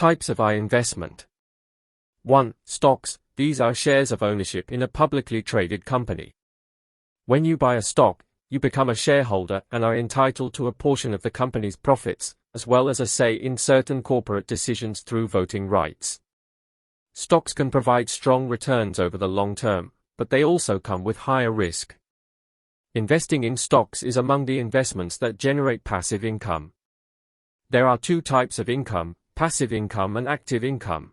Types of investment. 1. Stocks. These are shares of ownership in a publicly traded company. When you buy a stock, you become a shareholder and are entitled to a portion of the company's profits, as well as a say in certain corporate decisions through voting rights. Stocks can provide strong returns over the long term, but they also come with higher risk. Investing in stocks is among the investments that generate passive income. There are two types of income: passive income and active income.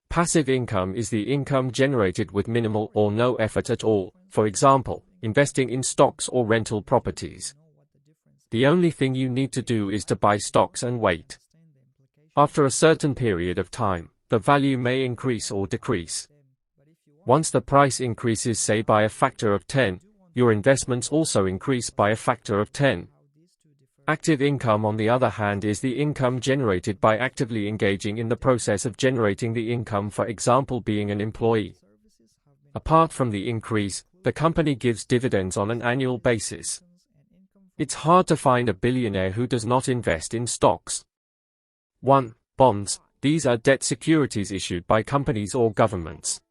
Passive income is the income generated with minimal or no effort at all, for example, investing in stocks or rental properties. The only thing you need to do is to buy stocks and wait. After a certain period of time, the value may increase or decrease. Once the price increases, say by a factor of 10, your investments also increase by a factor of 10. Active income, on the other hand, is the income generated by actively engaging in the process of generating the income, for example being an employee. Apart from the increase, the company gives dividends on an annual basis. It's hard to find a billionaire who does not invest in stocks. 1. Bonds. These are debt securities issued by companies or governments.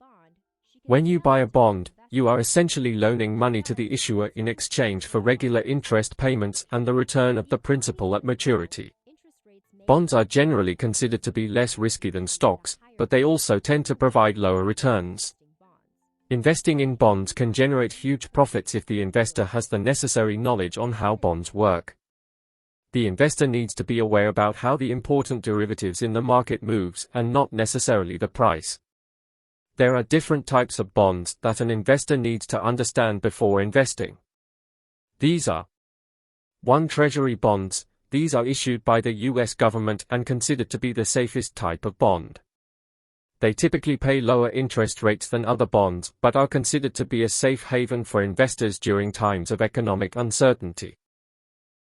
When you buy a bond, you are essentially loaning money to the issuer in exchange for regular interest payments and the return of the principal at maturity. Bonds are generally considered to be less risky than stocks, but they also tend to provide lower returns. Investing in bonds can generate huge profits if the investor has the necessary knowledge on how bonds work. The investor needs to be aware about how the important derivatives in the market moves and not necessarily the price. There are different types of bonds that an investor needs to understand before investing. These are 1. Treasury bonds. These are issued by the US government and considered to be the safest type of bond. They typically pay lower interest rates than other bonds, but are considered to be a safe haven for investors during times of economic uncertainty.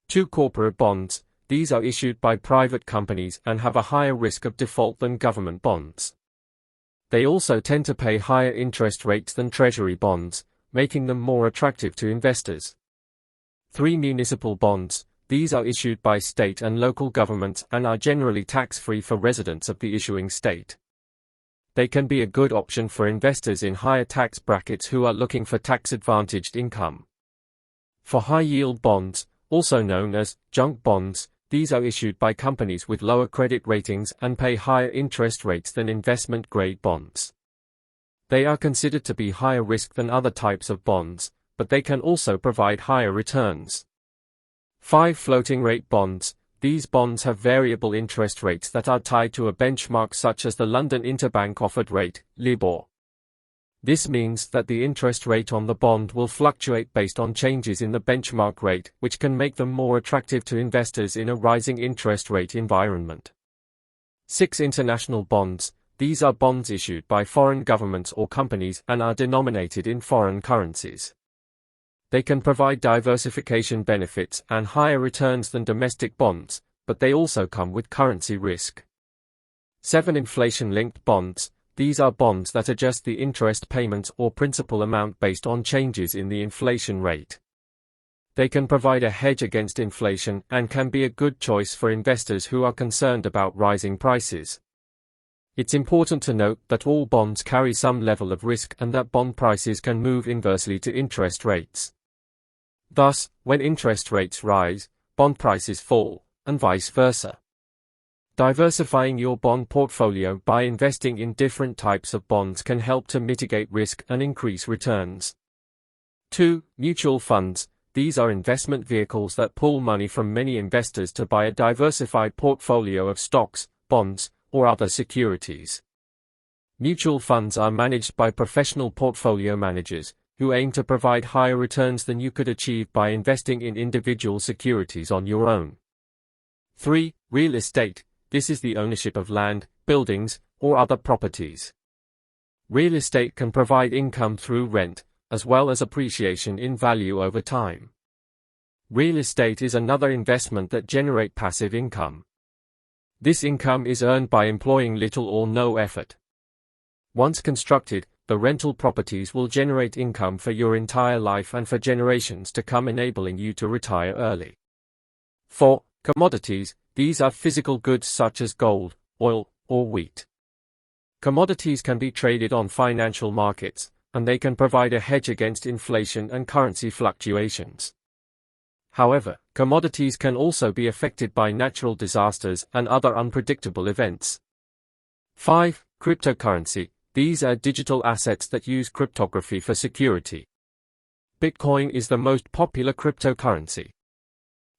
2. Corporate bonds. These are issued by private companies and have a higher risk of default than government bonds. They also tend to pay higher interest rates than treasury bonds, making them more attractive to investors. 3. Municipal bonds. These are issued by state and local governments and are generally tax-free for residents of the issuing state. They can be a good option for investors in higher tax brackets who are looking for tax-advantaged income. 4. High-yield bonds, also known as junk bonds. These are issued by companies with lower credit ratings and pay higher interest rates than investment-grade bonds. They are considered to be higher risk than other types of bonds, but they can also provide higher returns. 5. Floating-rate bonds. These bonds have variable interest rates that are tied to a benchmark such as the London Interbank Offered Rate, LIBOR. This means that the interest rate on the bond will fluctuate based on changes in the benchmark rate, which can make them more attractive to investors in a rising interest rate environment. 6. International bonds. These are bonds issued by foreign governments or companies and are denominated in foreign currencies. They can provide diversification benefits and higher returns than domestic bonds, but they also come with currency risk. 7. Inflation-linked bonds. These are bonds that adjust the interest payments or principal amount based on changes in the inflation rate. They can provide a hedge against inflation and can be a good choice for investors who are concerned about rising prices. It's important to note that all bonds carry some level of risk and that bond prices can move inversely to interest rates. Thus, when interest rates rise, bond prices fall, and vice versa. Diversifying your bond portfolio by investing in different types of bonds can help to mitigate risk and increase returns. 2. Mutual funds. These are investment vehicles that pool money from many investors to buy a diversified portfolio of stocks, bonds, or other securities. Mutual funds are managed by professional portfolio managers, who aim to provide higher returns than you could achieve by investing in individual securities on your own. 3. Real estate. This is the ownership of land, buildings, or other properties. Real estate can provide income through rent, as well as appreciation in value over time. Real estate is another investment that generates passive income. This income is earned by employing little or no effort. Once constructed, the rental properties will generate income for your entire life and for generations to come, enabling you to retire early. 4. Commodities. These are physical goods such as gold, oil, or wheat. Commodities can be traded on financial markets, and they can provide a hedge against inflation and currency fluctuations. However, commodities can also be affected by natural disasters and other unpredictable events. 5. Cryptocurrency. These are digital assets that use cryptography for security. Bitcoin is the most popular cryptocurrency.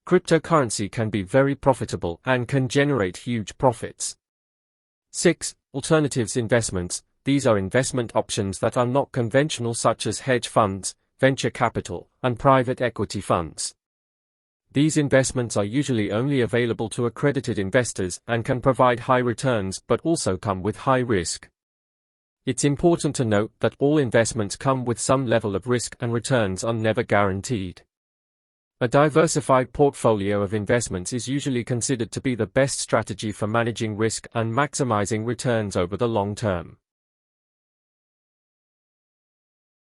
Cryptocurrency can be very profitable and can generate huge profits. 6. Alternatives investments. These are investment options that are not conventional, such as hedge funds, venture capital, and private equity funds. These investments are usually only available to accredited investors and can provide high returns but also come with high risk. It's important to note that all investments come with some level of risk and returns are never guaranteed. A diversified portfolio of investments is usually considered to be the best strategy for managing risk and maximizing returns over the long term.